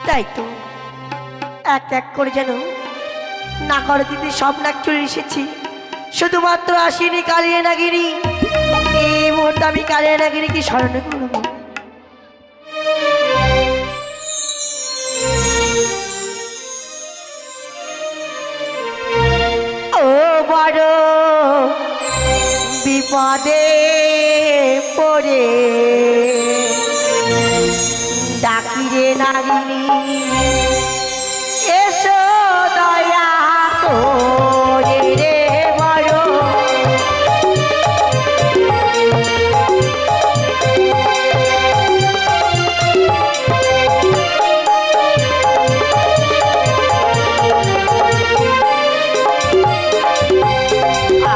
তাই তো এক এক করে যেন নাগর দিতে সব নাক চলে এসেছি, শুধুমাত্র আসিনি কালিয়া নাগিনী। এই মুহূর্তে আমি কালিয়া নাগিনীকে স্মরণ করব। ও বড় বিপদে পড়ে ডাকি রে নাগিনী, এসো দয়া করে রে বড়।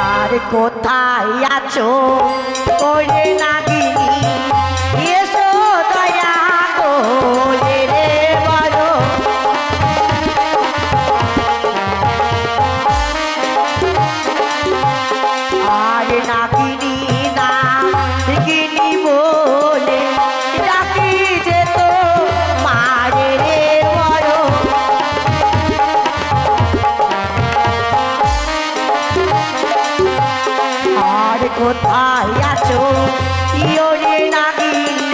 আর কোথায় আছো ওরে নাগিনী, এসো দয়া করে রে বড়। আর নাগিনী নাগিনী বলে ডাকি যে তো মারে রে বড়। আর কোথায় আছো ইয়োরে নাগিনী,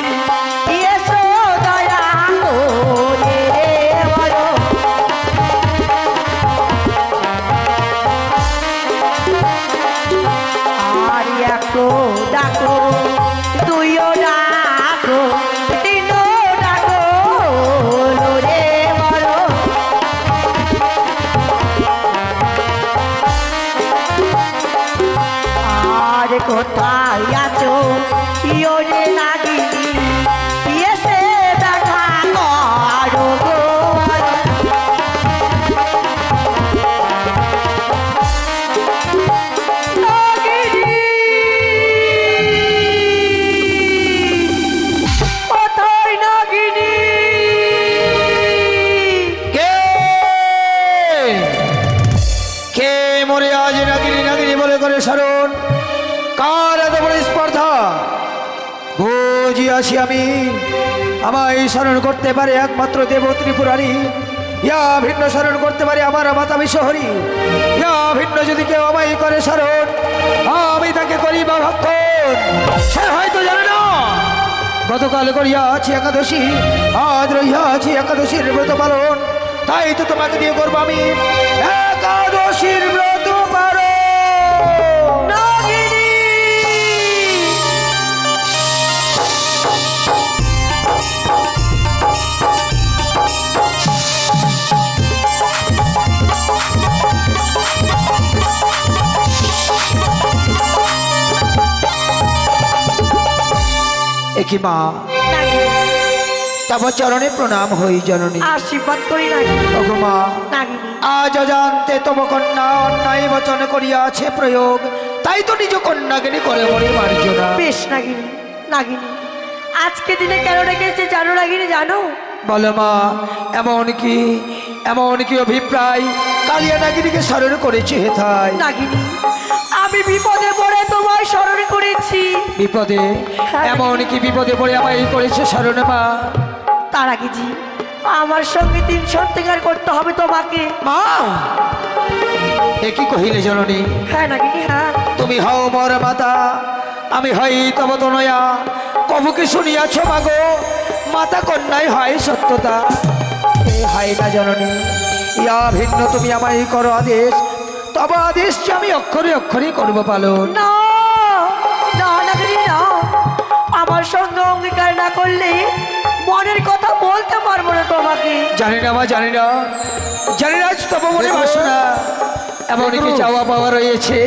এসো দয়া করে রে বড়। আর একো ডাকো তুইও ডাকো তিনও ডাকো রে বড়। আর কোথায় আছো ইয়োরে নাগিনী, এসে দেখা করো গো। নাগিনী কোথায় নাগিনী? কে কে মরে আজ নাগিনী নাগিনী বলে করে স্মরণ? কার এত বড় স্পর্ধা? বুঝিয়াছি আমি, আমায় স্মরণ করতে পারে একমাত্র দেব ত্রিপুরারি, ইয়া ভিন্ন স্মরণ করতে পারে আমার মাতা বিশ্বহরি। ইয়া ভিন্ন যদি কেউ আমায় করে স্মরণ, আমি তাকে করি বা ভক্ষণ। সে হয়তো জানে না গতকাল করিয়াছি একাদশী, আজ রহিয়াছি একাদশীর ব্রত পালন, তাই তো তোমাকে দিয়ে করবো আমি একাদশীর ব্রত পালন। নাগিনী একই মা, তব চরণে প্রণাম হই জননী। আশীর্বাদ করি নাগিনী। ওগো মা, নাগিনী আজ অজান্তে তব কন্যা অন্যায় বচন করিয়াছে প্রয়োগ, তাই তো নিজ কন্যাকে করে মরে মার্জনা। বেশ নাগিনী। নাগিনী আজকে দিনে কেন রেখেছে জানো নাগিনী? জানো? বলো মা, এমন কি অভিপ্রায় কালিয়া নাগিনীকে স্মরণ করেছে হেথায়? নাগিনী আমি বিপদে পড়ে তোমায় স্মরণ করেছি। বিপদে? এমন কি বিপদে পড়ে আমায় করেছে স্মরণ মা? তার আগে জি আমার সঙ্গে 3 সত্যিকার করতে হবে তোমাকে। মা এ কি কহিলে জননী? হ্যাঁ নাগিনী হ্যাঁ। তুমি হও মোর মাতা, আমি হই তব তনয়া। কবুকে শুনিয়াছ মাগো, মাতা কন্যাই হয় সত্যতা। এ হয় না জননী, ইয়া ভিন্ন তুমি আমায় করো আদেশ, তব আদেশ আমি অক্ষরে অক্ষরে করব পালন। না না নাগিনী না, আমার সঙ্গে অঙ্গীকার না করলে মনের কথা বলতে পারবো না তোমাকে। জানি না মা, জানি না তব মনে বাসনা এমন কি চাওয়া পাওয়া রয়েছে,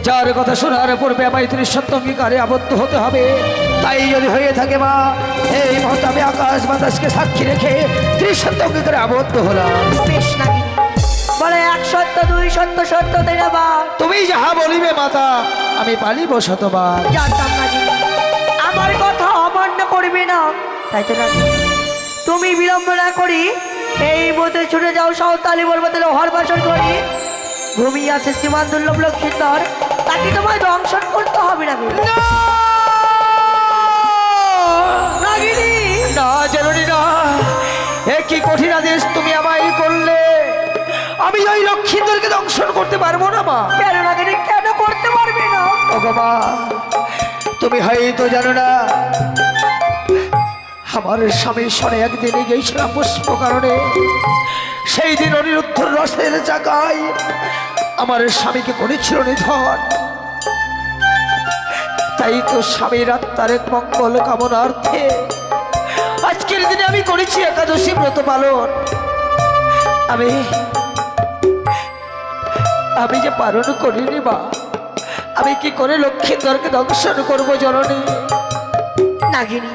যার কথা শোনার পূর্বে আমায় তিনি সত্য অঙ্গীকারে আবদ্ধ হতে হবে। তাই যদি হয়ে থাকে মা, এই মুহূর্তে আমি আকাশ বাতাসকে সাক্ষী রেখে তিনি সত্য অঙ্গীকারে আবদ্ধ হলাম। বেশ নাগিনী বলে 1 সত্য 2 সত্য সত্য তেরাবা। তুমি যাহা বলিবে মাতা, আমি পালিব শতবার। জানতাম নাগিনী আমার কথা অমান্য করবে না, তাই তো নাগিনী তুমি বিলম্ব না করি এই মতে ছুটে যাও সাঁওতালি পর্বতে লোহার বাসন করি। ঘুমিয়ে আছে শ্রীমান দুর্লভ লক্ষ্মীধর, তাকে তোমায় দংশন করতে হবে না। নাগিনী না, জননী না, এ কি কঠিন আদেশ তুমি আমায় করলে। আমি ওই লক্ষ্মীন্দরকে দংশন করতে পারবো না মা। কেন নাগিনী, কেন করতে পারবে না? ওগো মা, তুমি হয়তো জানো না, আমার স্বামীর সনে একদিনে গিয়েছিলাম পুষ্প কারণে। সেই দিন অনিরুদ্ধর রসের জায়গায় আমার স্বামীকে করেছিল নিধন। তাই তো স্বামীর আত্মার এক মঙ্গল কামনার্থে আজকের দিনে আমি করেছি একাদশী ব্রত পালন। আমি যে পালন করিনি মা। আমি কি করে লক্ষ্মীন্দরকে দংশন করবো জননী? নাগিনী,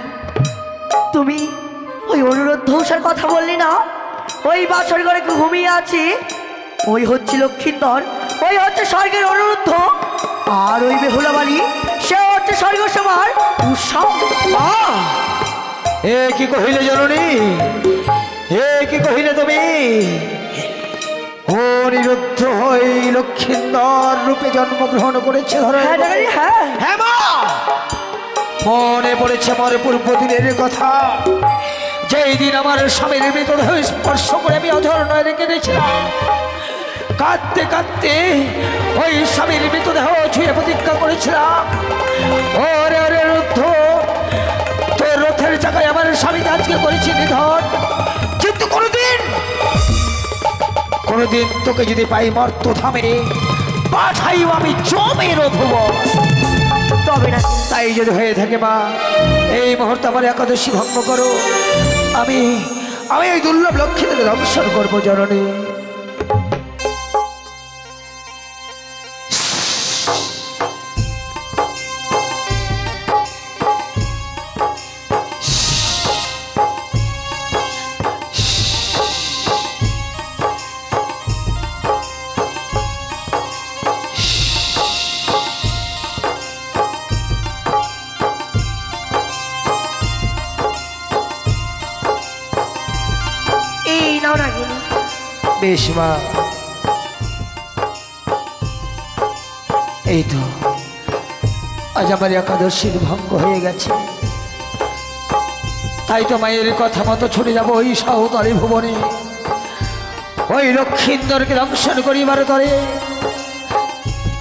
তুমি ওই অনুরোধ ধৌসার কথা বললি না? ওই বাসর ঘরে ঘুমিয়ে আছি, ওই হচ্ছে লক্ষ্মীন্দর, ওই হচ্ছে স্বর্গের অনুরুদ্ধ। আর ওই বেহুলা বাড়ি, সে হচ্ছে স্বর্গ সবার উৎসব। মা, এ কি কহিলে জননী? এ কি কহিলে তুমি? অনিরুদ্ধ হই লক্ষ্মীন্দর রূপে জন্মগ্রহণ করেছে ধরো। হ্যাঁ নাগিনী, হ্যাঁ। হ্যাঁ মা, মনে পড়েছে আমার পূর্বদিনের কথা। যেই দিন আমার স্বামীর মৃতদেহ স্পর্শ করে আমি অঝর নয় রেখে দিয়েছিলাম। কাঁদতে কাঁদতে ওই স্বামীর মৃতদেহ ছুঁয়ে প্রতিজ্ঞা করেছিলাম, ওরে ওরে রুদ্ধ, তোর রথের জায়গায় আমার স্বামীকে আজকে করেছি নিধন। কিন্তু কোনোদিন তোকে যদি পাই মর্ত ধামে, পাঠাইও আমি জমে রথব। তবে না, তাই যদি হয়ে থাকে মা, এই মুহূর্তে আমার একাদশী ভঙ্গ করো। আমি ওই দুর্লভ লক্ষ্মীদের দংশন করবো জননী। এই নাও নাগিনী। বেশ মা, এই তো আজ আমার একাদশীর ভঙ্গ হয়ে গেছে। তাই তো মায়ের কথা মতো ছুটে যাবো ওই সাঁওতালি ভুবনে, ওই লক্ষ্মীন্দরকে দংশন করিবার তরে।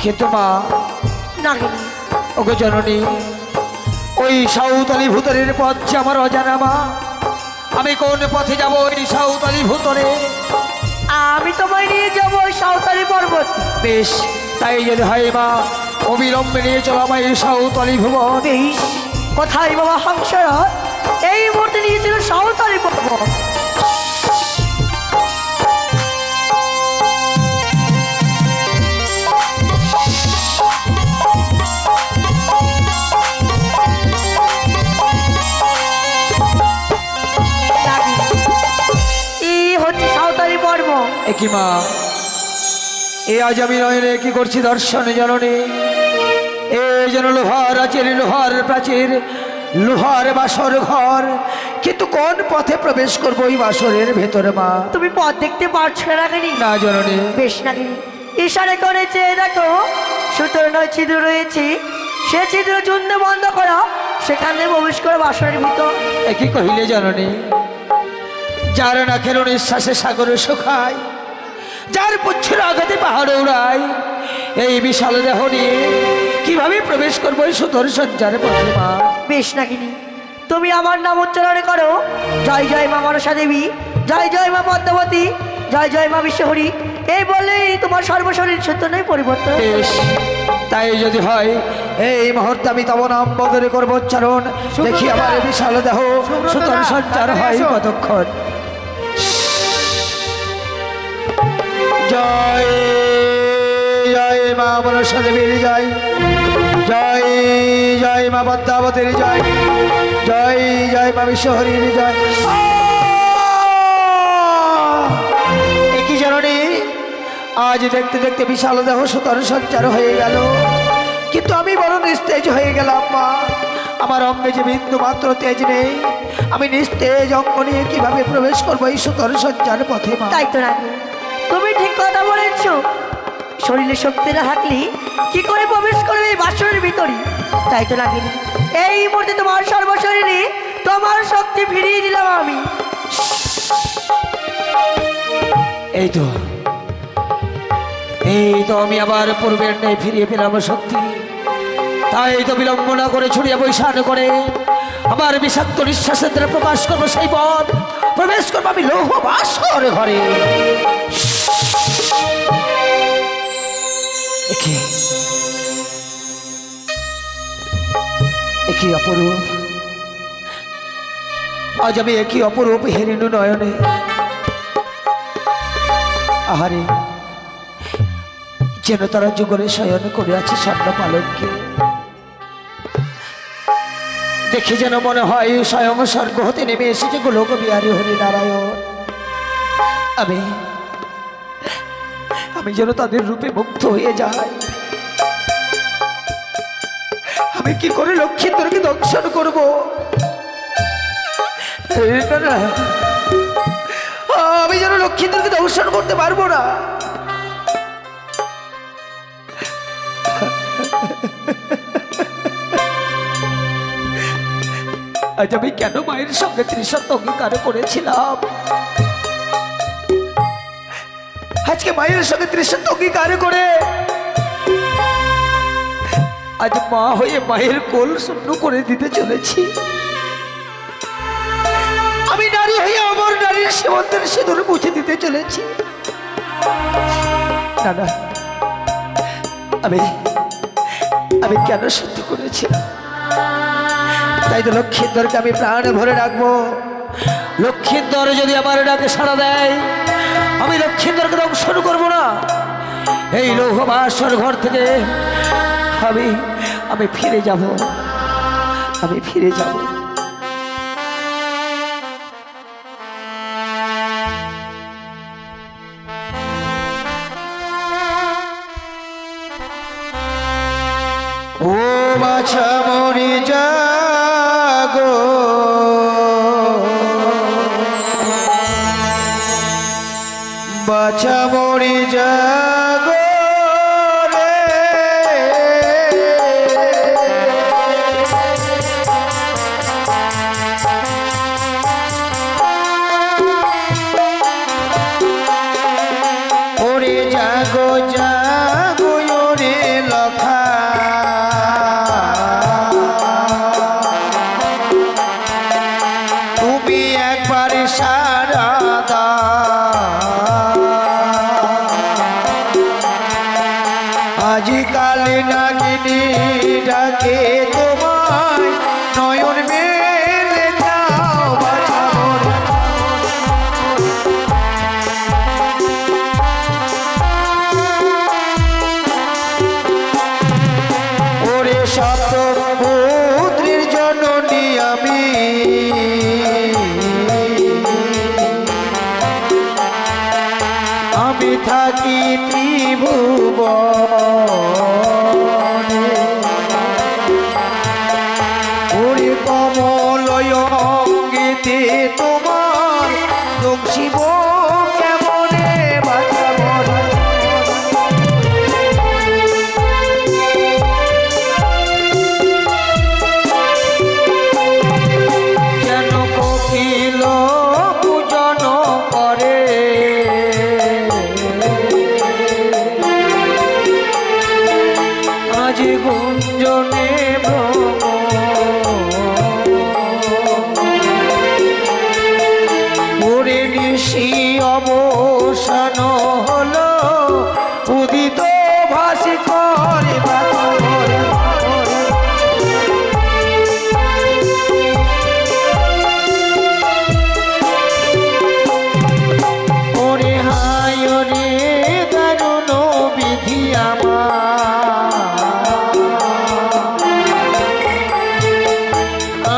কিন্তু মা, নাগিনী, ওগো জননী, ওই সাঁওতালি ভূতরের পথ যে আমার অজানা মা। আমি কোন পথে যাব ওই সাঁওতালি ভূতরে? আমি তোমায় নিয়ে যাবো ওই সাঁওতালি পর্বত। বেশ, তাই যদি হয় মা, অবিলম্বে নিয়ে চলো আমায় এই সাঁওতালি ভুবন। বেশ, কোথায় বাবা হাংসরা এই মুহূর্তে নিয়েছিল সাঁওতালি পর্বত। একই মা, এ আজ আমি নয়নে কি করছি দর্শন জননী। এ যেন লোহার আচের, লোহার প্রাচীর, লোহার বাসর ঘর। কিন্তু কোন পথে প্রবেশ করবো ওই বাসরের ভেতরে মা? তুমি পথ দেখতে পারছো না নাগিনী? না জননী। বেশ নাগিনী, ইশারে করে চেয়ে দেখো, সুতোর নয় ছিদ্র রয়েছে, সে ছিদ্র চুন্নে বন্ধ করা, সেখানে প্রবেশ করে বাসরের ভিতর। একই কহিলে জননী, যার না খেল নিঃশ্বাসে সাগরে শুকায়, যার পুচ্ছের আঘাতে পাহাড়ে উড়ায়, এই বিশাল দেহ নিয়ে কিভাবে প্রবেশ করবো এই সুতোর সজ্জার পথে মা? বেশ নাগিনী, তুমি আমার নাম উচ্চারণ করো, জয় জয় মা মনসা দেবী, জয় জয় মা পদ্মাবতী, জয় জয় মা বিশ্বহরি। এই বলেই তোমার সর্বশরীর সত্য নয় পরিবর্তন। বেশ, তাই যদি হয় এই মুহূর্তে আমি তব নাম বদলে করবো উচ্চারণ। দেখি আমার এই বিশাল দেহ সুতোর সঞ্চার হয় কতক্ষণ। জয় জয় মা মনসা দেবীর জয়, জয় জয় মা পদ্মাবতীর জয়, জয় জয় মা বিশ্বহরির জয়। একই জননী, আজ দেখতে দেখতে বিশাল দেহ সুতোর সঞ্চার হয়ে গেল, কিন্তু আমি বড় নিস্তেজ হয়ে গেলাম মা। আমার অঙ্গে যে বিন্দু মাত্র তেজ নেই, আমি নিস্তেজ অঙ্গ নিয়ে কিভাবে প্রবেশ করবো এই সুতোর সঞ্চার পথে মা? তাই তো নাগিনী, তুমি ঠিক কথা বলেছ। শরীরে শক্তি না থাকলে কি করে প্রবেশ করবে এই বাসরের ভিতরে? তাই তো নাগিনী, এই মুহূর্তে তোমার সর্বশরীরে তোমার শক্তি ফিরিয়ে দিলাম আমি। এই তো আমি আবার পূর্বের ন্যায় ফিরিয়ে পেলাম শক্তি। তাই তো বিলম্ব না করে ছড়িয়ে বৈশান করে আমার বিষাক্ত নিঃশ্বাসের দ্বারা প্রকাশ করবো সেই পথ, প্রবেশ করবো আমি লৌহ বাসর ঘরে। একই অপরূপ, আজ আমি একই অপরূপ হেরিনু নয়নে আহারে যেন তারা যুগলে শয়ন করে আছে স্বর্ণ পালককে। দেখে যেন মনে হয় স্বয়ং স্বর্গ হতে নেমে এসেছে গোলক বিহারী হরিনারায়ণ। আমি যেন তাদের রূপে মুগ্ধ হয়ে যাই। আমি কি করে লক্ষ্মীন্দরকে দংশন করব? না, আমি যেন লক্ষ্মীন্দরকে দংশন করতে পারবো না। আজ আমি কেন মায়ের সঙ্গে ত্রিশত অঙ্গীকার করেছিলাম? আজকে মায়ের সঙ্গে ত্রিশত অঙ্গীকার করে আজ মা হয়ে মায়ের কোল শূন্য করে দিতে চলেছি। আমি নারী হয়ে আমার নারীর সীমন্তের সিঁদুর মুছে দিতে চলেছি। না না, আমি কেন সত্য করেছিলাম? তাই তো লক্ষ্মীন্দরকে আমি প্রাণ ভরে ডাকবো। লক্ষ্মীন্দর যদি আমার ডাকে সাড়া দেয়, আমি লক্ষ্মীন্দরকে দংশন করবো না। এই লৌহ বাসর ঘর থেকে আমি ফিরে যাব, আমি ফিরে যাব। ও বাছা মরি জাগো, বাছা মরি জাগো রে, ওরে জাগো জাগো ওরে লখা, আজকাল নাগিনী ডাকে তোমায় নয়ন মেলে যাও বাছা মরি। ওরে শত পুত্রের জননী আমি, আমি থাকি ত্রিভুবনে। ওরে কমলয় অঙ্গেতে তোমার দংশিব কেমনে বাছা মরি। যেন কপিল পূজন করে, আজ গুঞ্জনে ভ্রম, ওরে নিশি অবসান হলো উদিত ভাসি করে বাছা মরি। ওরে হায় রে দারুণ বিধি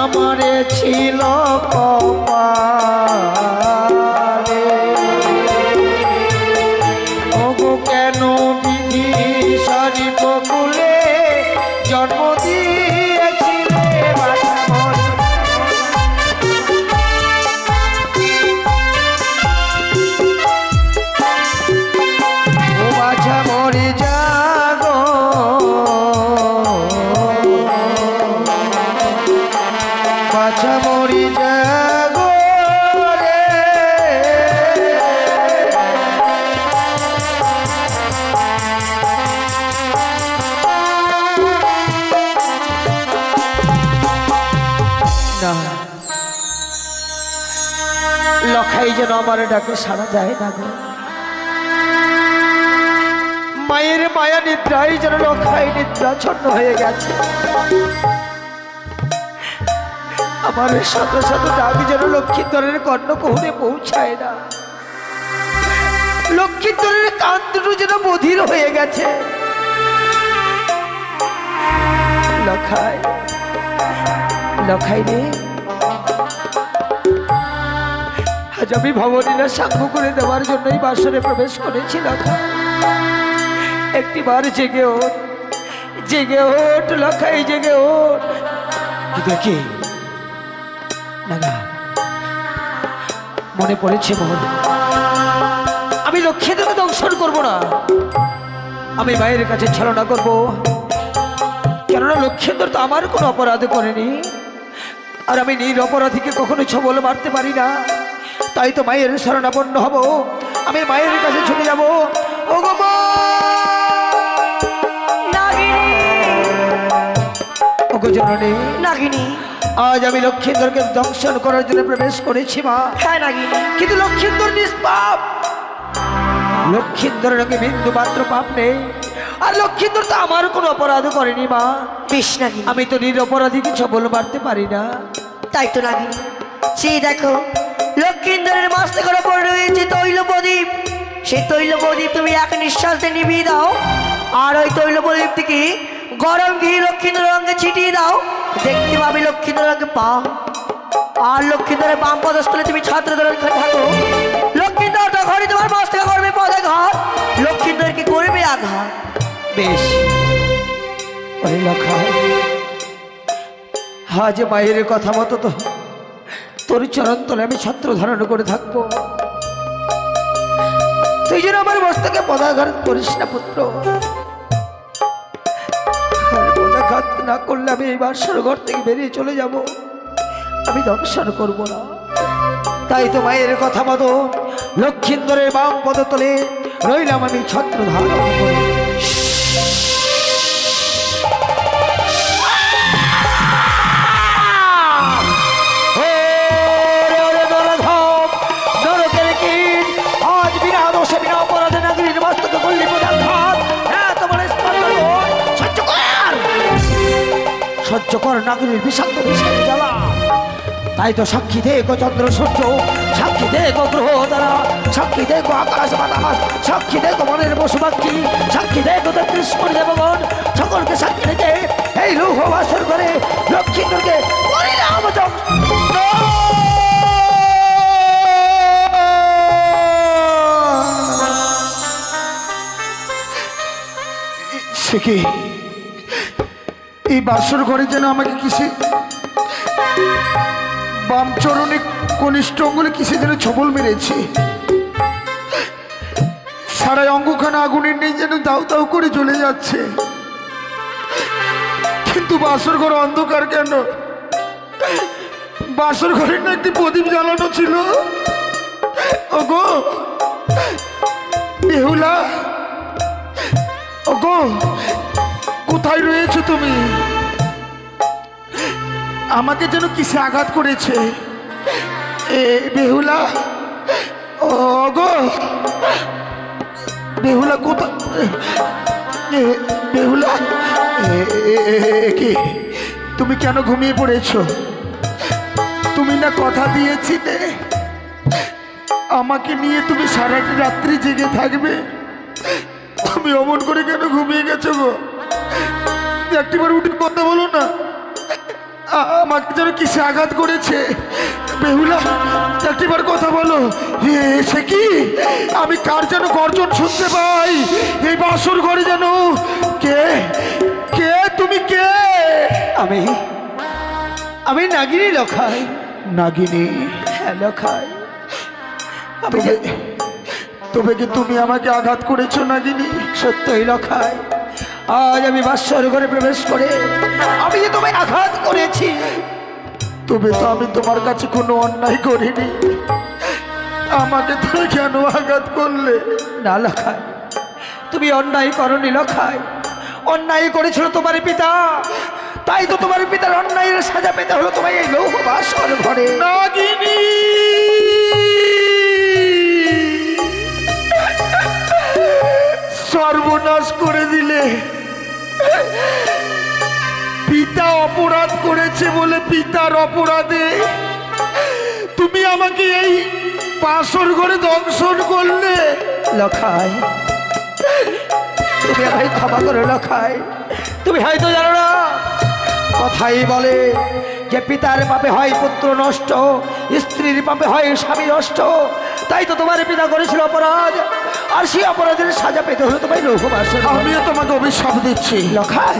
আমারে ছিল কপালে, লখাই যেন আমার ডাকে সাড়া দেয় না গো। মায়ের মায়া নিদ্রায় যেন লখাই নিদ্রাচ্ছন্ন হয়ে গেছে। আমার শত শত ডাক যেন লক্ষ্মীধরের কর্ণকুহরে পৌঁছায় না। লক্ষ্মীধরের কান দুটো যেন বধির হয়ে গেছে। লখাই, লখাই রে, আজ আমি ভবনীরা সাঙ্গ করে দেওয়ার জন্যই বাসরে প্রবেশ করেছি। লখাই, একটিবার জেগে ওঠ, জেগে ওঠ লখাই, জেগে ওঠ। দেখি না না, মনে পড়েছে মোহন, আমি লক্ষ্মীদেরকে দংশন করব না, আমি মায়ের কাছে ছলনা করব। কেননা লক্ষ্মীন্দর তো আমার কোনো অপরাধ করেনি, আর আমি নিরপরাধীকে কখনো ছবল মারতে পারি না। তাই তো মায়ের শরণাপন্ন হব, আমি মায়ের কাছে ছুটে যাব। ও গো মা, ও গো জননী নাগিনী, আজ আমি লক্ষ্মীন্দরকে দংশন করার জন্য প্রবেশ করেছি মা। হ্যাঁ নাগিনী, কিন্তু লক্ষ্মীন্দর নিষ্পাপ, লক্ষ্মীন্দরের নাকি বিন্দু মাত্র পাপ নেই, আর লক্ষ্মীন্দর তো আমার কোনো অপরাধ করেনি মা। বেশ নাগিনী, আমি তো নিরপরাধীকে ছবল মারতে পারি না। তাই তো নাগিনী, সেই দেখো লক্ষ্মীন্দরের মস্তকের উপর রয়েছে তৈল প্রদীপ। সেই তৈল প্রদীপ তুমি এক নিঃশ্বাস দিয়ে নিভিয়ে দাও, আর ওই তৈল প্রদীপ থেকে গরম ঘি লক্ষ্মীন্দরের রঙে ছিটিয়ে দাও, দেখতে পাবে লক্ষ্মীন্দরের রঙে পা। আর লক্ষ্মীন্দরের বাম পদস্থলে তুমি ছাত্র ধরে থাকো, লক্ষ্মীন্দর তখনই তোমার মস্তকে করবে পদাঘাত, লক্ষ্মীন্দরকে করবে আঘাত। বেশ, ওই লখাই, আজ মায়ের কথা মতো তো তোর চরণ তলে আমি ছত্র ধারণ করে থাকবো। তুই যেন আমার মস্তকে পদাঘাত করিস না পুত্র। আর পদাঘাত না করলে আমি এই বাসর ঘর থেকে বেরিয়ে চলে যাব, আমি দংশন করব না। তাই তো মায়ের কথা মতো লক্ষ্মীন্দরের বাম পদতলে রইলাম আমি ছত্র ধারণ করে। সহ্য কর নাগরীর বিষাক্ত বিষের জ্বালা। তাই তো সাক্ষী দেখো চন্দ্র সূর্য, সাক্ষী দেখো গ্রহ তারা, সাক্ষী দেখো আকাশ বাতাস, সাক্ষী দেখো মনের পশু পাখি, সাক্ষী দেখো কৃষ্ণ দেবগণ, সকলকে সাক্ষী রেখে এই লৌহ বাসর করে লক্ষ্মীন্দরকে পরিণাম সে কি এই বাসর ঘরে যেন আমাকে কিসে বাম চরণে কনিষ্ঠ অঙ্গুলে কিসে যেন ছবল মেরেছে। সারা অঙ্গখানা আগুনের নেই যেন দাউ দাউ করে চলে যাচ্ছে, কিন্তু বাসর ঘর অন্ধকার কেন? বাসর ঘরে না একটি প্রদীপ জ্বালানো ছিল। ওগো বেহুলা, ওগো কোথায় রয়েছো তুমি? আমাকে যেন কিসে আঘাত করেছে। বেহুলা, ওগো বেহুলা, কোথায় বেহুলা? কি তুমি কেন ঘুমিয়ে পড়েছো? তুমি না কথা দিয়েছিলে আমাকে নিয়ে তুমি সারাটি রাত্রি জেগে থাকবে, তুমি অমন করে কেন ঘুমিয়ে গেছো গো? একটিবার উঠে কথা বলো না, আমাকে যেন কিসে আঘাত করেছে। বেহুলা, একটিবার কথা বলো। সে কি আমি কার যেন গর্জন শুনতে পাই এই বাসর ঘরে? যেন কে কে তুমি কে? আমি নাগিনী লখাই। নাগিনী? হ্যাঁ লখাই। তবে কি তুমি আমাকে আঘাত করেছো নাগিনী? সত্যই লখাই, আজ আমি বাসর ঘরে প্রবেশ করে আমি যে তোমায় আঘাত করেছি। তবে তো আমি তোমার কাছে কোনো অন্যায় করিনি, আমাকে তুমি কেন আঘাত করলে? না লখাই, তুমি অন্যায় করনি লখাই, অন্যায় করেছিল তোমার পিতা, তাই তো তোমার পিতার অন্যায়ের সাজা পেতে হলো তোমায় এই লৌহ বাসর ঘরে। নাগিনী! সর্বনাশ করে দিলে। পিতা অপরাধ করেছে বলে পিতার অপরাধে তুমি আমাকে এই বাসর ঘরে দংশন করলে। লখাই, তুমি আমায় ক্ষমা করো লখাই। তুমি হয়তো জানো না, কথাই বলে যে পিতার পাপে হয় পুত্র নষ্ট, স্ত্রীর পাপে হয় স্বামী নষ্ট। তাই তো তোমার পিতা করেছিল অপরাধ, আর সেই অপরাধের সাজা পেতে হলো তোমায় লৌহবাসে। আমিও তোমাকে অভিশাপ দিচ্ছি, লখাই,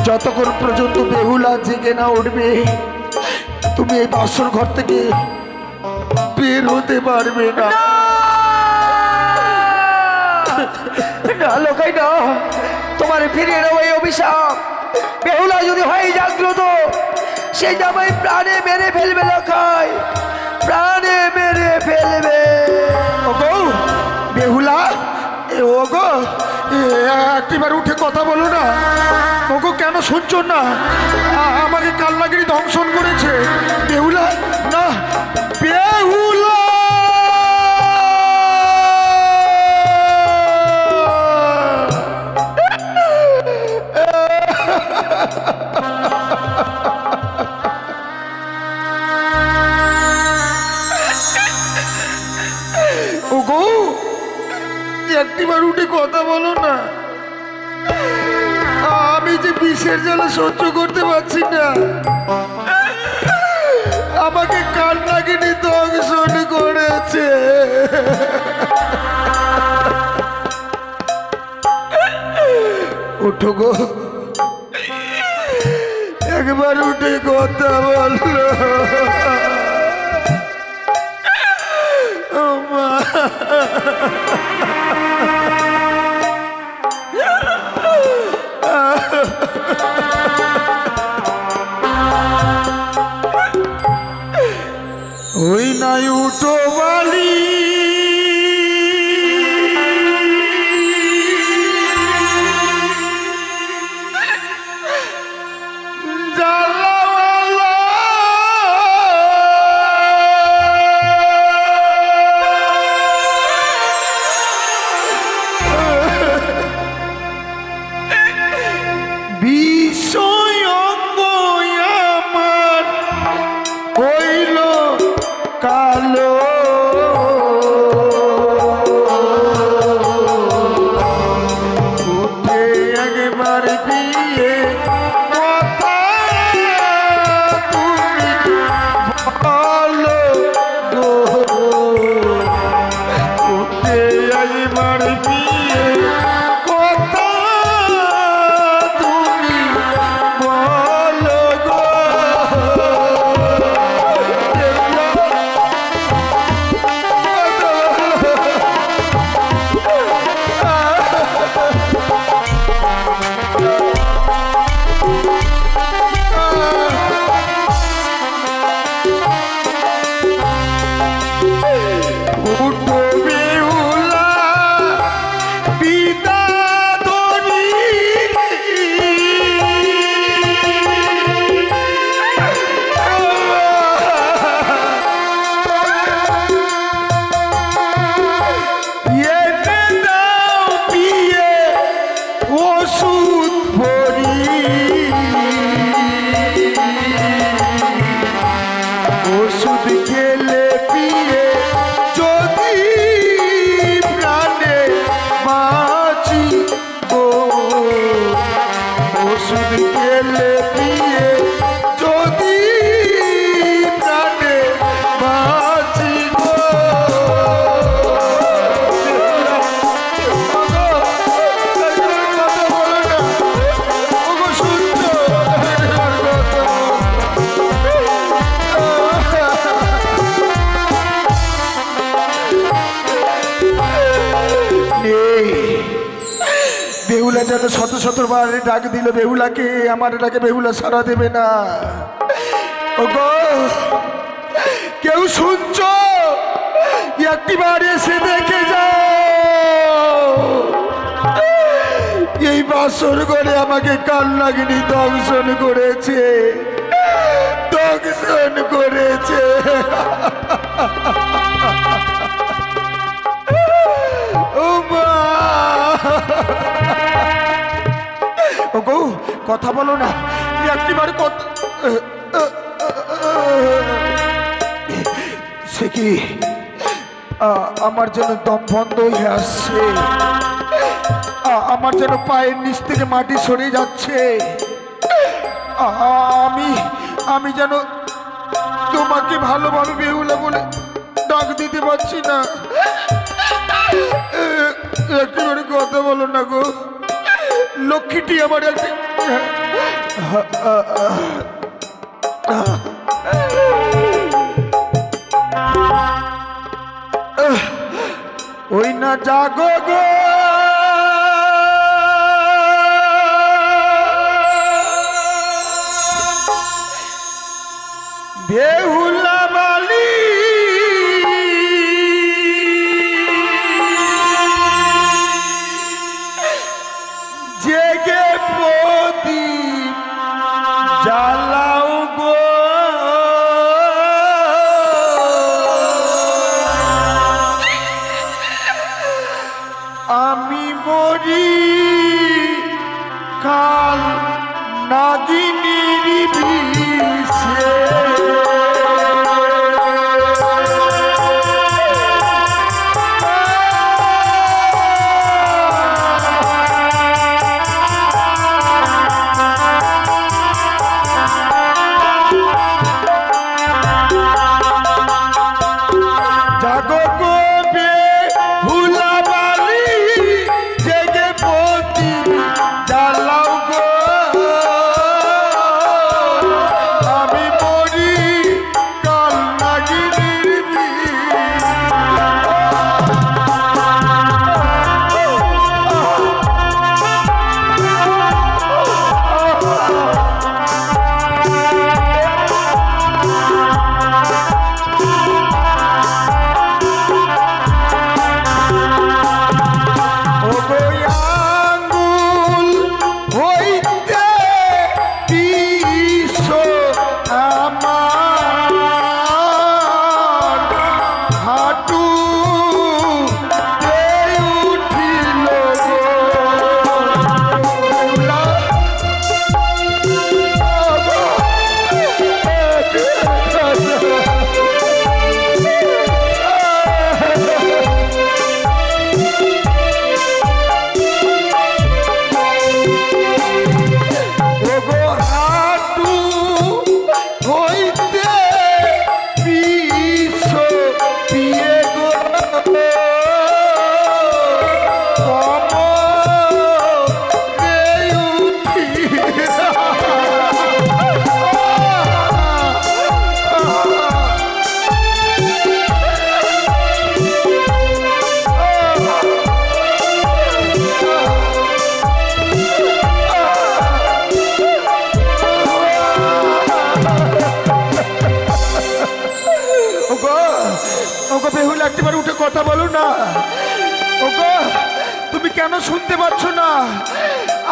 যতক্ষণ পর্যন্ত বেহুলা জেগে না উঠবে তুমি এই বাসর ঘর থেকে বের হতে পারবে না। না লখাই না, তোমার ফিরিয়ে নেবো এই অভিশাপ। বেহুলা যদি হয় জাগ্রত, সেই জামাই প্রাণে মেরে ফেলবে লখাই, প্রাণে মেরে ফেলবে। ওগো বেহুলা, ওগো একটিবার উঠে কথা বলো না। ওগো কেন শুনছো না? আমাকে কালনাগিরি দংশন করেছে। বেহুলা না, বেহুলা ওগো একটিবার উঠে কথা বলো না। আমি যে বিষের জ্বালা সহ্য করতে পারছি না, আমাকে কান্নাকিনি দংশন করেছে। ওঠো গো, একবার উঠে কথা বলো। ও মা, ওই নাই উঠো বালি বিষয় অঙ্গ আমার হইল কালো। উঠে একবার দিয়ে কথা তুমি বলো গো। উঠে একবার দিয়ে কথা তুমি বলো গো। উঠো বেহুলা পিতা ধরি, এনে দাও পিয়ে ওষুধ ভরি। ওষুধ খেলে পিয়ে যদি প্রাণে বাঁচি গো। ওষুধ খেলে পিয়ে যদি প্রাণে বাঁচি গো। কথা বলো না, ওগো শুনছো? বেহুলা যেন শত শতবার ডাক দিল বেহুলাকে, আমার ডাকে বেহুলা সাড়া দেবে না। ওগো কেউ শুনছো? একটিবার এসে দেখে যাও। এই বাসর ঘরে আমাকে কালনাগিনি দংশন করেছে, দংশন করেছে। ও মা, কথা বলো না, একটিবার কথা। সে কি আমার জন্য দম বন্ধ হয়ে আসছে, আমার যেন পায়ের নিচ থেকে মাটি সরে যাচ্ছে। আমি যেন তোমাকে ভালোভাবে বেহুলা বলে ডাক দিতে পারছি না। একটুখানি কথা বলো না গো, লক্ষ্মীটি আমার একটি। ওই না জাগো গো বেহুলা বালি, জেগে প্রদীপ জ্বালাও গো। আমি মরি কাল নাগিনীর বিষে। জাগো গো বেহুলা বালি, জেগে প্রদীপ জ্বালাও গো। আমি মরি কাল নাগিনীর আঙ্গুল হইতে বিষ আমার হাঁটু উঠিল হাঁটু হইতে বিষ পিয়ে গো। ওগো বেহুলা, একটিবার উঠে কথা বলো না। ওগো, তুমি কেন শুনতে পাচ্ছ না?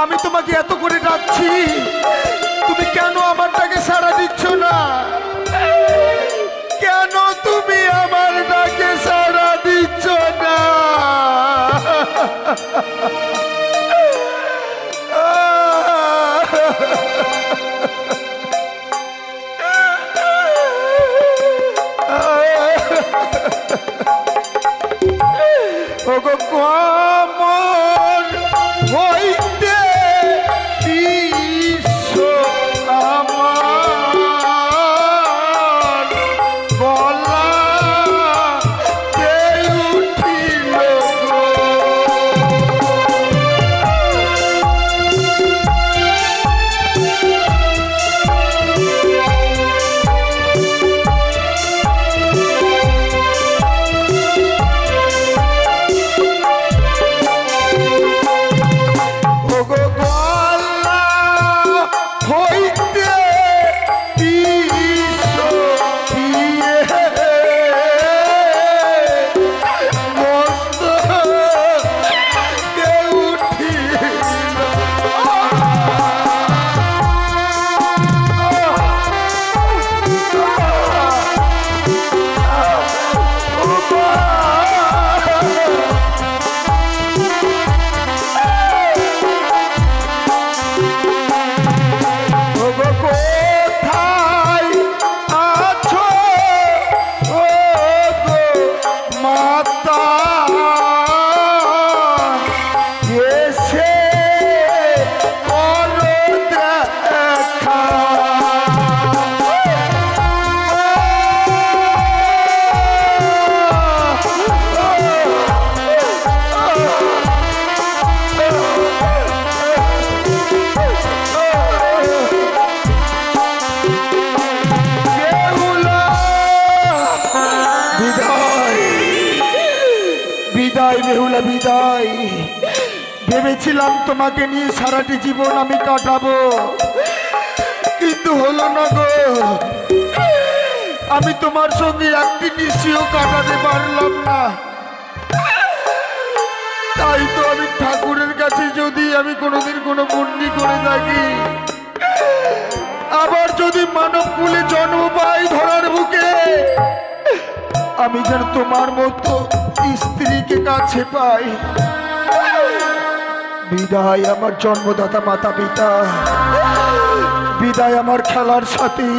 আমি তোমাকে এত করে ডাকছি, তুমি কেন আমার ডাকে সাড়া দিচ্ছ না? কেন তুমি আমার ডাকে সাড়া দিচ্ছ না? ওগো কমর হইতে বিষ আমার গলাতে উঠিল গো। মাতা এসে করো দেখা। বিদায় বেহুলা বিদায়। ভেবেছিলাম তোমাকে নিয়ে সারাটি জীবন আমি কাটাবো, কিন্তু হলো না গো। আমি তোমার সঙ্গে একটি নিশিও কাটাতে পারলাম না। তাই তো আমি ঠাকুরের কাছে যদি আমি কোনোদিন কোনো বন্দি করে থাকি, আবার যদি মানব কুলে জন্ম পাই ধরার বুকে, আমি যেন তোমার মতো স্ত্রীকে কাছে পাই। বিদায় আমার জন্মদাতা মাতা পিতা, বিদায় আমার খেলার সাথী।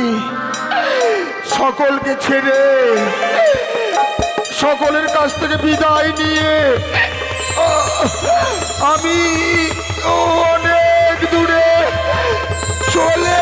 সকলকে ছেড়ে সকলের কাছ থেকে বিদায় নিয়ে আমি অনেক দূরে চলে